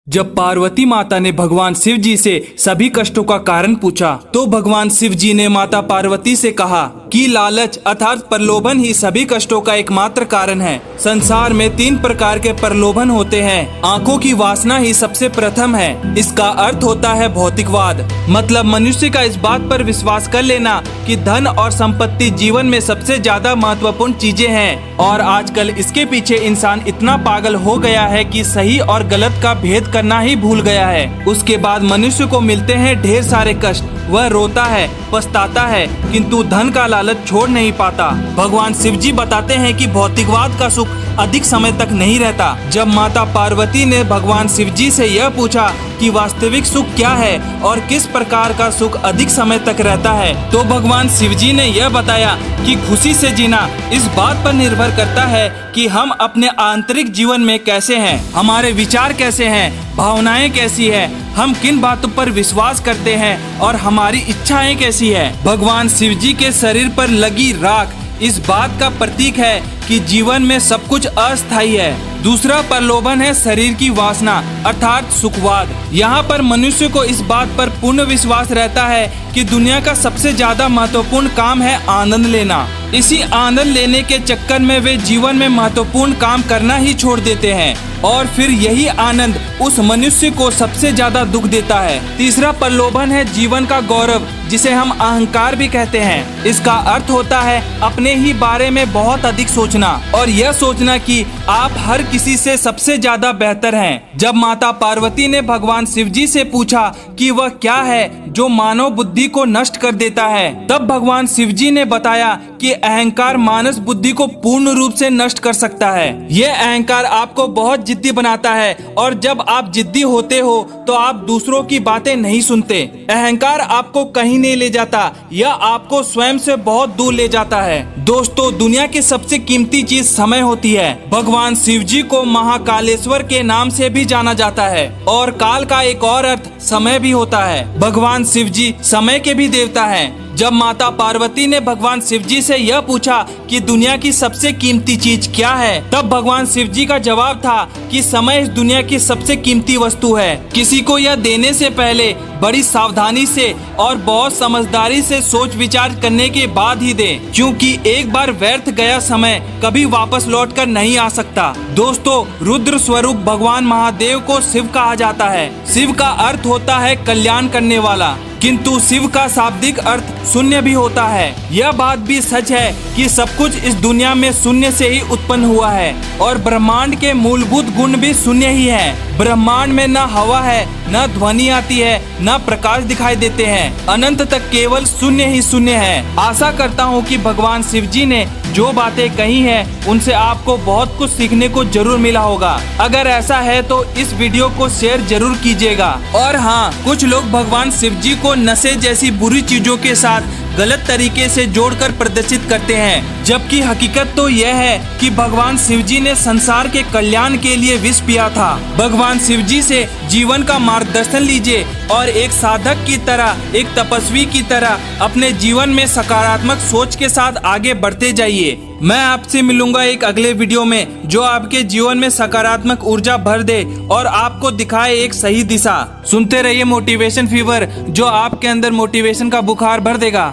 जब पार्वती माता ने भगवान शिव जी से सभी कष्टों का कारण पूछा तो भगवान शिव जी ने माता पार्वती से कहा कि लालच अर्थात प्रलोभन ही सभी कष्टों का एकमात्र कारण है। संसार में 3 प्रकार के प्रलोभन होते हैं। आंखों की वासना ही सबसे प्रथम है। इसका अर्थ होता है भौतिकवाद, मतलब मनुष्य का इस बात पर विश्वास कर लेना कि धन और संपत्ति जीवन में सबसे ज्यादा महत्वपूर्ण चीजें हैं। और आजकल इसके पीछे इंसान इतना पागल हो गया है कि सही और गलत का भेद करना ही भूल गया है। उसके बाद मनुष्य को मिलते हैं ढेर सारे कष्ट, वह रोता है, पछताता है, किंतु धन का लालच छोड़ नहीं पाता। भगवान शिव जी बताते हैं कि भौतिकवाद का सुख अधिक समय तक नहीं रहता। जब माता पार्वती ने भगवान शिव जी से यह पूछा कि वास्तविक सुख क्या है और किस प्रकार का सुख अधिक समय तक रहता है, तो भगवान शिव जी ने यह बताया कि खुशी से जीना इस बात पर निर्भर करता है कि हम अपने आंतरिक जीवन में कैसे हैं, हमारे विचार कैसे हैं, भावनाएं कैसी है, हम किन बातों पर विश्वास करते हैं और हमारी इच्छाएं कैसी है। भगवान शिव जी के शरीर पर लगी राख इस बात का प्रतीक है कि जीवन में सब कुछ अस्थायी है। दूसरा प्रलोभन है शरीर की वासना अर्थात सुखवाद। यहाँ पर मनुष्य को इस बात पर पूर्ण विश्वास रहता है कि दुनिया का सबसे ज्यादा महत्वपूर्ण काम है आनंद लेना। इसी आनंद लेने के चक्कर में वे जीवन में महत्वपूर्ण काम करना ही छोड़ देते हैं और फिर यही आनंद उस मनुष्य को सबसे ज्यादा दुख देता है। तीसरा प्रलोभन है जीवन का गौरव, जिसे हम अहंकार भी कहते हैं। इसका अर्थ होता है अपने ही बारे में बहुत अधिक सोचना और यह सोचना कि आप हर किसी से सबसे ज्यादा बेहतर हैं। जब माता पार्वती ने भगवान शिव जी से पूछा कि वह क्या है जो मानव बुद्धि को नष्ट कर देता है, तब भगवान शिव जी ने बताया कि अहंकार मानस बुद्धि को पूर्ण रूप से नष्ट कर सकता है। यह अहंकार आपको बहुत जिद्दी बनाता है और जब आप जिद्दी होते हो तो आप दूसरों की बातें नहीं सुनते। अहंकार आपको कहीं नहीं ले जाता, यह आपको स्वयं से बहुत दूर ले जाता है। दोस्तों, दुनिया की सबसे कीमती चीज समय होती है। भगवान शिव जी को महाकालेश्वर के नाम से भी जाना जाता है और काल का एक और अर्थ समय भी होता है। भगवान शिव जी समय के भी देवता हैं। जब माता पार्वती ने भगवान शिव जी से यह पूछा कि दुनिया की सबसे कीमती चीज क्या है, तब भगवान शिव जी का जवाब था कि समय इस दुनिया की सबसे कीमती वस्तु है। किसी को यह देने से पहले बड़ी सावधानी से और बहुत समझदारी से सोच विचार करने के बाद ही दे, क्योंकि एक बार व्यर्थ गया समय कभी वापस लौटकर नहीं आ सकता। दोस्तों, रुद्र स्वरूप भगवान महादेव को शिव कहा जाता है। शिव का अर्थ होता है कल्याण करने वाला, किंतु शिव का शाब्दिक अर्थ शून्य भी होता है। यह बात भी सच है कि सब कुछ इस दुनिया में शून्य से ही उत्पन्न हुआ है और ब्रह्मांड के मूलभूत गुण भी शून्य ही है। ब्रह्मांड में न हवा है, न ध्वनि आती है, न प्रकाश दिखाई देते हैं। अनंत तक केवल शून्य ही शून्य है। आशा करता हूँ कि भगवान शिव जी ने जो बातें कही हैं उनसे आपको बहुत कुछ सीखने को जरूर मिला होगा। अगर ऐसा है तो इस वीडियो को शेयर जरूर कीजिएगा। और हाँ, कुछ लोग भगवान शिव जी को नशे जैसी बुरी चीजों के साथ गलत तरीके से जोड़कर प्रदर्शित करते हैं, जबकि हकीकत तो यह है कि भगवान शिव जी ने संसार के कल्याण के लिए विष पिया था। भगवान शिव जी से जीवन का मार्गदर्शन लीजिए और एक साधक की तरह, एक तपस्वी की तरह अपने जीवन में सकारात्मक सोच के साथ आगे बढ़ते जाइए। मैं आपसे मिलूंगा एक अगले वीडियो में जो आपके जीवन में सकारात्मक ऊर्जा भर दे और आपको दिखाए एक सही दिशा। सुनते रहिए मोटिवेशन फीवर, जो आपके अंदर मोटिवेशन का बुखार भर देगा।